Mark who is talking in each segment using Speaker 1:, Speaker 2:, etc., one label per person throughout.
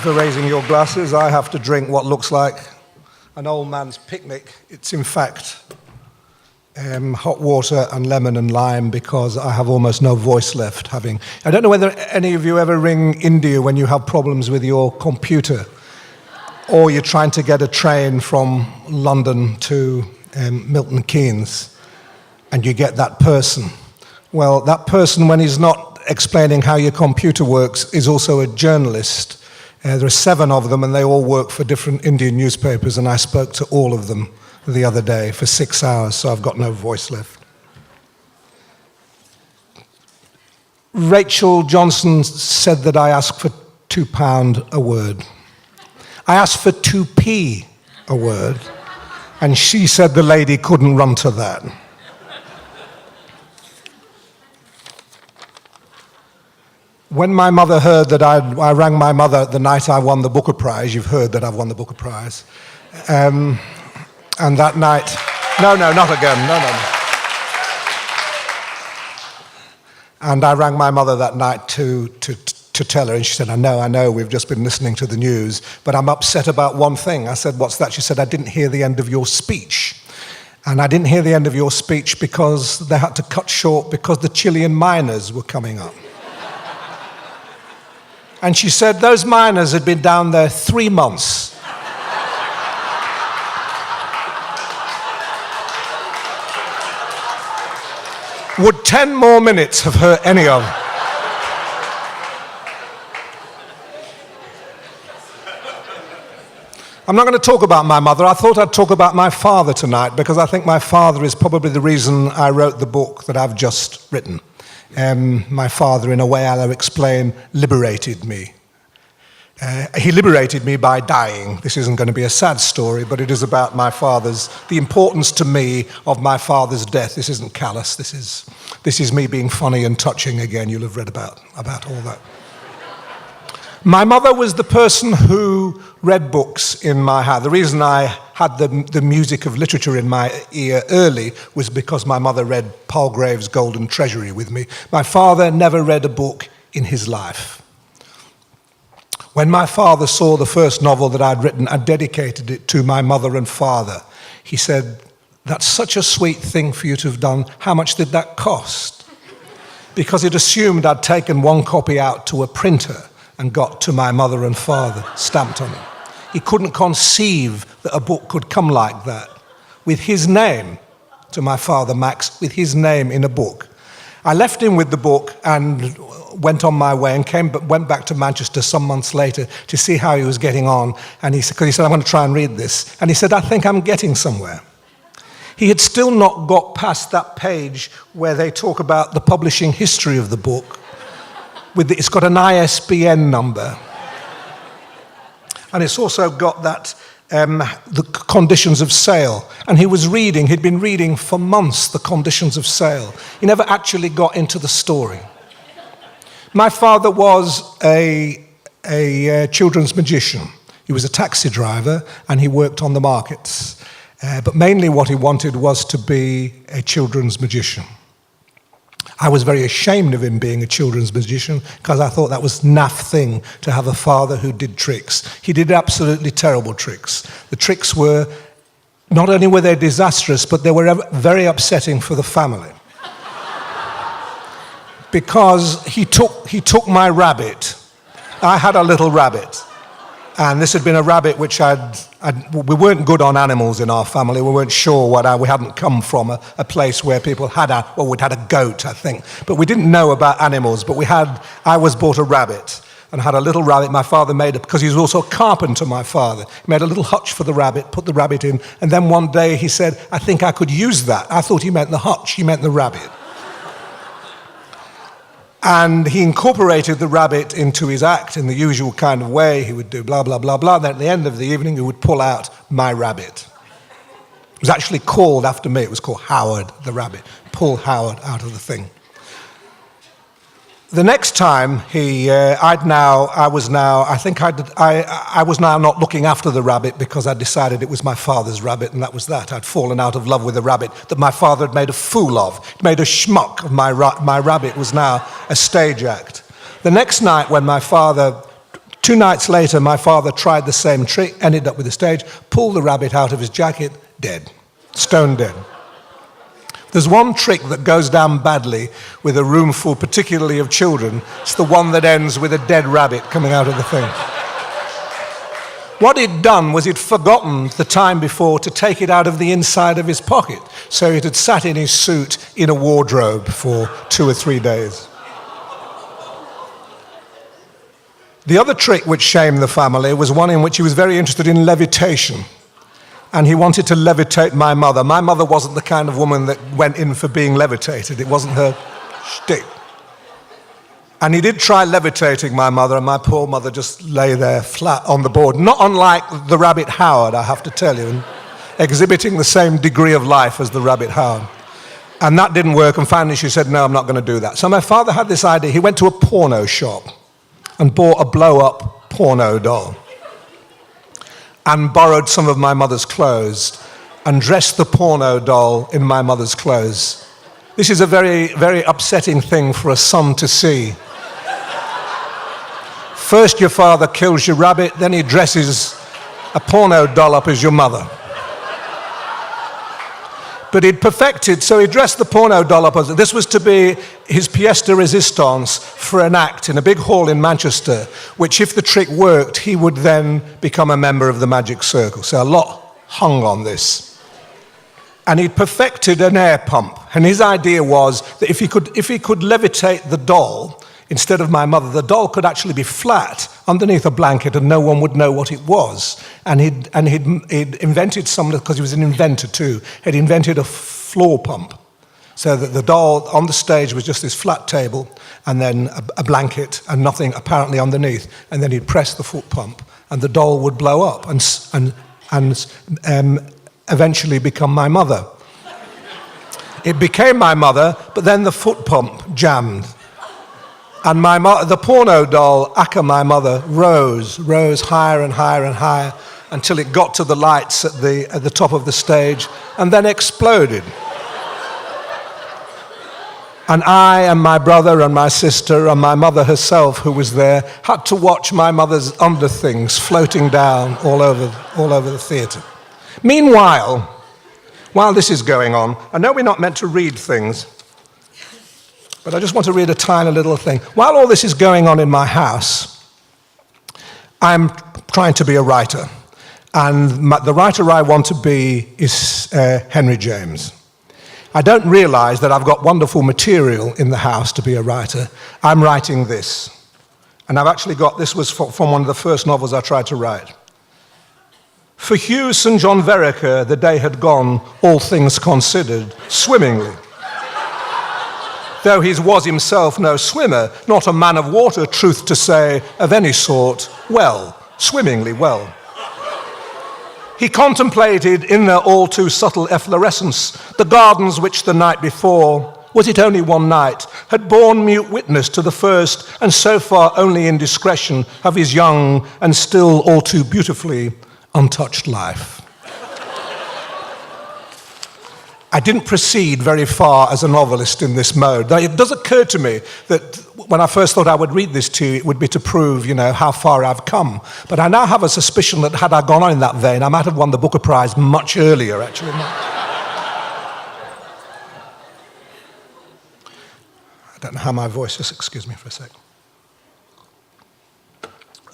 Speaker 1: for raising your glasses. I have to drink what looks like an old man's picnic. It's in fact hot water and lemon and lime because I have almost no voice left. I don't know whether any of you ever ring India when you have problems with your computer or you're trying to get a train from London to Milton Keynes and you get that person. Well, that person, when he's not explaining how your computer works, is also a journalist. There are 7 of them and they all work for different Indian newspapers, and I spoke to all of them the other day for 6 hours, so I've got no voice left. Rachel Johnson said that I asked for £2 a word. I asked for 2p a word, and she said the lady couldn't run to that. When my mother heard that I rang my mother the night I won the Booker Prize. You've heard that I've won the Booker Prize. And that night, no, not again, no. And I rang my mother that night to tell her, and she said, I know, we've just been listening to the news, but I'm upset about one thing. I said, what's that? She said, I didn't hear the end of your speech. And I didn't hear the end of your speech because they had to cut short because the Chilean miners were coming up. And she said those miners had been down there 3 months. Would 10 more minutes have hurt any of them? I'm not going to talk about my mother. I thought I'd talk about my father tonight because I think my father is probably the reason I wrote the book that I've just written. My father, in a way I'll explain, liberated me. He liberated me by dying. This isn't going to be a sad story, but it is about the importance to me of my father's death. This isn't callous. This is me being funny and touching again. You'll have read about all that. My mother was the person who read books in my house. The reason I had the music of literature in my ear early was because my mother read Palgrave's Golden Treasury with me. My father never read a book in his life. When my father saw the first novel that I'd written, I dedicated it to my mother and father. He said, that's such a sweet thing for you to have done. How much did that cost? Because it assumed I'd taken one copy out to a printer and got to my mother and father stamped on it. He couldn't conceive that a book could come like that, with his name, to my father, Max, with his name in a book. I left him with the book and went on my way and went back to Manchester some months later to see how he was getting on. And he said, I'm going to try and read this. And he said, I think I'm getting somewhere. He had still not got past that page where they talk about the publishing history of the book. It's got an ISBN number. And it's also got that the conditions of sale. And he'd been reading for months the conditions of sale. He never actually got into the story. My father was a children's magician. He was a taxi driver and he worked on the markets. But mainly what he wanted was to be a children's magician. I was very ashamed of him being a children's magician because I thought that was a naff thing to have a father who did tricks. He did absolutely terrible tricks. The tricks were, not only were they disastrous, but they were very upsetting for the family. Because he took my rabbit. I had a little rabbit. And this had been a rabbit which we weren't good on animals in our family. We weren't sure we hadn't come from a place where people we'd had a goat, I think. But we didn't know about animals, but I was bought a rabbit and had a little rabbit my father made it, because he was also a carpenter, my father. He made a little hutch for the rabbit, put the rabbit in, and then one day he said, I think I could use that. I thought he meant the hutch, he meant the rabbit. And he incorporated the rabbit into his act in the usual kind of way. He would do blah, blah, blah, blah. Then at the end of the evening, he would pull out my rabbit. It was actually called after me. It was called Howard the rabbit. Pull Howard out of the thing. The next time I was now not looking after the rabbit because I decided it was my father's rabbit, and that was that. I'd fallen out of love with the rabbit that my father had made a fool of. He'd made a schmuck of my rabbit was now a stage act. The next night when my father 2 nights later, my father tried the same trick, ended up with the stage, pulled the rabbit out of his jacket, dead, stone dead. There's one trick that goes down badly with a room full, particularly of children. It's the one that ends with a dead rabbit coming out of the thing. What he'd done was he'd forgotten the time before to take it out of the inside of his pocket. So it had sat in his suit in a wardrobe for 2 or 3 days. The other trick which shamed the family was one in which he was very interested in levitation. And he wanted to levitate my mother. My mother wasn't the kind of woman that went in for being levitated. It wasn't her shtick. And he did try levitating my mother, and my poor mother just lay there flat on the board. Not unlike the rabbit Howard, I have to tell you, and exhibiting the same degree of life as the rabbit Howard. And that didn't work, and finally she said, no, I'm not going to do that. So my father had this idea. He went to a porno shop and bought a blow-up porno doll, and borrowed some of my mother's clothes and dressed the porno doll in my mother's clothes. This is a very, very upsetting thing for a son to see. First your father kills your rabbit, then he dresses a porno doll up as your mother. But he'd perfected, so he dressed the porno doll up as, this was to be his pièce de résistance for an act in a big hall in Manchester, which if the trick worked, he would then become a member of the Magic Circle. So a lot hung on this. And he'd perfected an air pump. And his idea was that if he could levitate the doll, instead of my mother, the doll could actually be flat underneath a blanket and no one would know what it was. And he'd invented something, because he was an inventor too, he'd invented a floor pump. So that the doll on the stage was just this flat table and then a blanket and nothing apparently underneath. And then he'd press the foot pump and the doll would blow up and eventually become my mother. It became my mother, but then the foot pump jammed. And the porno doll, aka my mother, rose higher and higher and higher until it got to the lights at the top of the stage and then exploded. And I and my brother and my sister and my mother herself, who was there, had to watch my mother's underthings floating down all over the theatre. Meanwhile, while this is going on, I know we're not meant to read things, but I just want to read a tiny little thing. While all this is going on in my house, I'm trying to be a writer. And the writer I want to be is Henry James. I don't realize that I've got wonderful material in the house to be a writer. I'm writing this. And I've actually got, this was from one of the first novels I tried to write. For Hugh St. John Vereker, the day had gone, all things considered, swimmingly. Though he was himself no swimmer, not a man of water, truth to say, of any sort, well, swimmingly well. He contemplated in their all too subtle efflorescence the gardens which the night before, was it only one night, had borne mute witness to the first and so far only indiscretion of his young and still all too beautifully untouched life. I didn't proceed very far as a novelist in this mode. Now, it does occur to me that when I first thought I would read this to you, it would be to prove, how far I've come. But I now have a suspicion that had I gone on in that vein, I might have won the Booker Prize much earlier, actually. I don't know how my voice is. Excuse me for a sec.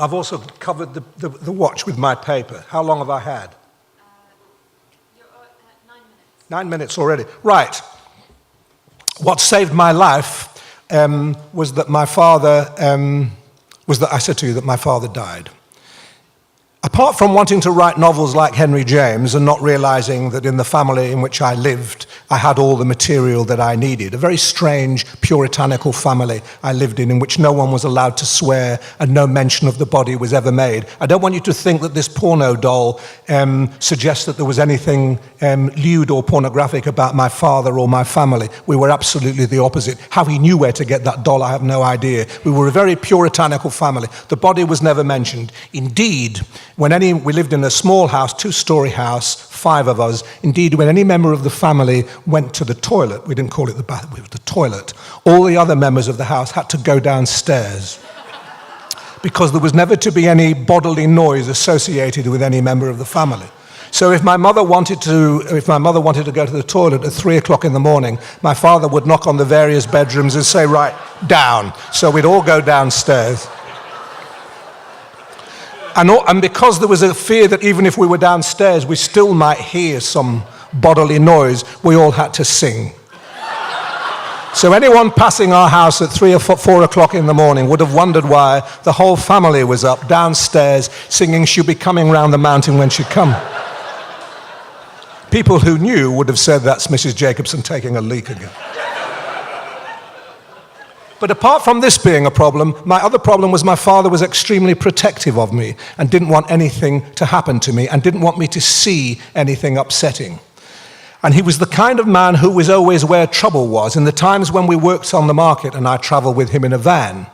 Speaker 1: I've also covered the watch with my paper. How long have I had? 9 minutes already. Right. What saved my life was that my father, I said to you that my father died. Apart from wanting to write novels like Henry James and not realizing that in the family in which I lived, I had all the material that I needed. A very strange, puritanical family I lived in which no one was allowed to swear and no mention of the body was ever made. I don't want you to think that this porno doll suggests that there was anything lewd or pornographic about my father or my family. We were absolutely the opposite. How he knew where to get that doll, I have no idea. We were a very puritanical family. The body was never mentioned. Indeed, we lived in a small house, 2-story house, 5 of us. Indeed, when any member of the family went to the toilet, we didn't call it the bath, it was the toilet, all the other members of the house had to go downstairs. because there was never to be any bodily noise associated with any member of the family. So if my mother wanted to go to the toilet at 3 o'clock in the morning, my father would knock on the various bedrooms and say, right, down. So we'd all go downstairs. And because there was a fear that even if we were downstairs, we still might hear some bodily noise, we all had to sing. So anyone passing our house at 3 or 4 o'clock in the morning would have wondered why the whole family was up downstairs singing "She'll Be Coming Round the Mountain When She Come." People who knew would have said that's Mrs. Jacobson taking a leak again. But apart from this being a problem, my other problem was my father was extremely protective of me and didn't want anything to happen to me and didn't want me to see anything upsetting. And he was the kind of man who was always where trouble was. In the times when we worked on the market and I travelled with him in a van,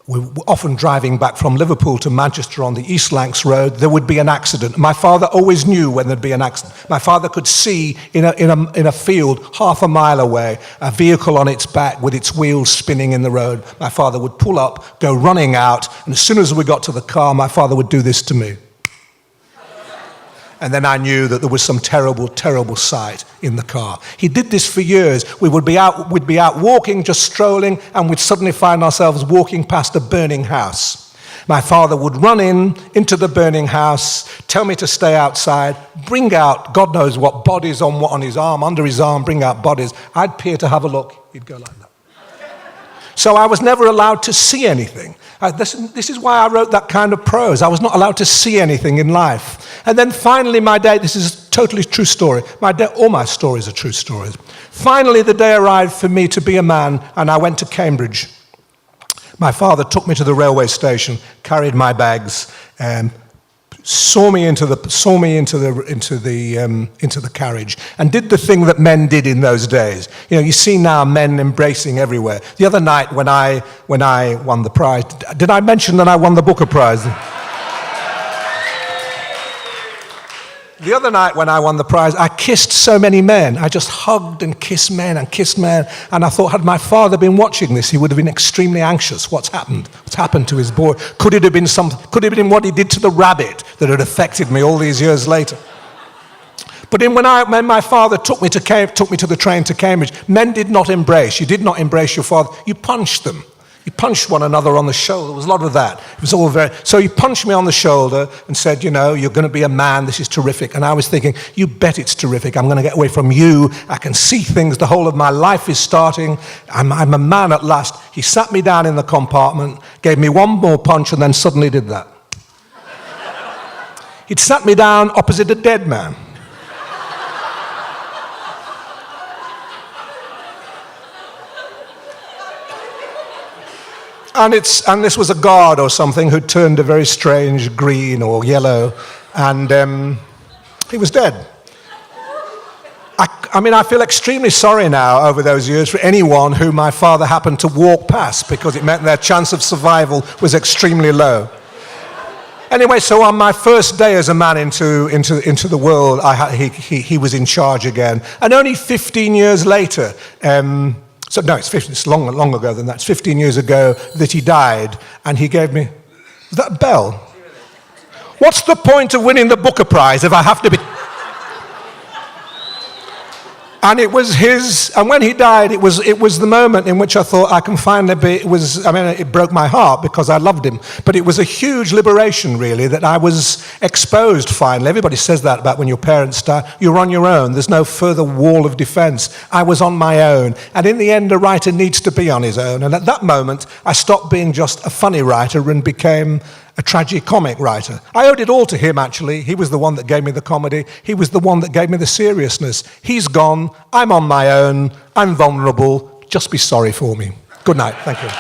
Speaker 1: we were often driving back from Liverpool to Manchester on the East Lancs Road, there would be an accident. My father always knew when there'd be an accident. My father could see in a field half a mile away a vehicle on its back with its wheels spinning in the road. My father would pull up, go running out, and as soon as we got to the car, my father would do this to me. And then I knew that there was some terrible, terrible sight in the car. He did this for years. We'd be out walking, just strolling, and we'd suddenly find ourselves walking past a burning house. My father would run into the burning house, tell me to stay outside, bring out God knows what bodies on his arm, under his arm, bring out bodies. I'd peer to have a look. He'd go like that. So I was never allowed to see anything. This is why I wrote that kind of prose. I was not allowed to see anything in life. And then finally my day, this is a totally true story. All my stories are true stories. Finally the day arrived for me to be a man, and I went to Cambridge. My father took me to the railway station, carried my bags, saw me into the carriage, and did the thing that men did in those days. You know, you see now men embracing everywhere. The other night when I won the prize, did I mention that I won the Booker Prize? The other night when I won the prize, I kissed so many men. I just hugged and kissed men. And I thought, had my father been watching this, he would have been extremely anxious. What's happened? What's happened to his boy? Could it have been what he did to the rabbit that had affected me all these years later? But when my father took me to the train to Cambridge, men did not embrace. You did not embrace your father. You punched them. You punched one another on the shoulder. There was a lot of that. It was all so he punched me on the shoulder and said, you know, you're going to be a man. This is terrific. And I was thinking, you bet it's terrific. I'm going to get away from you. I can see things. The whole of my life is starting. I'm a man at last. He sat me down in the compartment, gave me one more punch, and then suddenly did that. He'd sat me down opposite a dead man. And this was a guard or something who turned a very strange green or yellow, and he was dead. I feel extremely sorry now over those years for anyone who my father happened to walk past, because it meant their chance of survival was extremely low. Anyway, so on my first day as a man into the world, he was in charge again, and only 15 years later. So no, it's long ago than that. It's 15 years ago that he died, and he gave me... Is that a bell? What's the point of winning the Booker Prize if I have to be... And it was and when he died, it was the moment in which I thought I can finally be, it broke my heart because I loved him. But it was a huge liberation, really, that I was exposed finally. Everybody says that about when your parents die. You're on your own. There's no further wall of defense. I was on my own. And in the end, a writer needs to be on his own. And at that moment, I stopped being just a funny writer and became a tragicomic writer. I owed it all to him, actually. He was the one that gave me the comedy. He was the one that gave me the seriousness. He's gone. I'm on my own. I'm vulnerable. Just be sorry for me. Good night. Thank you.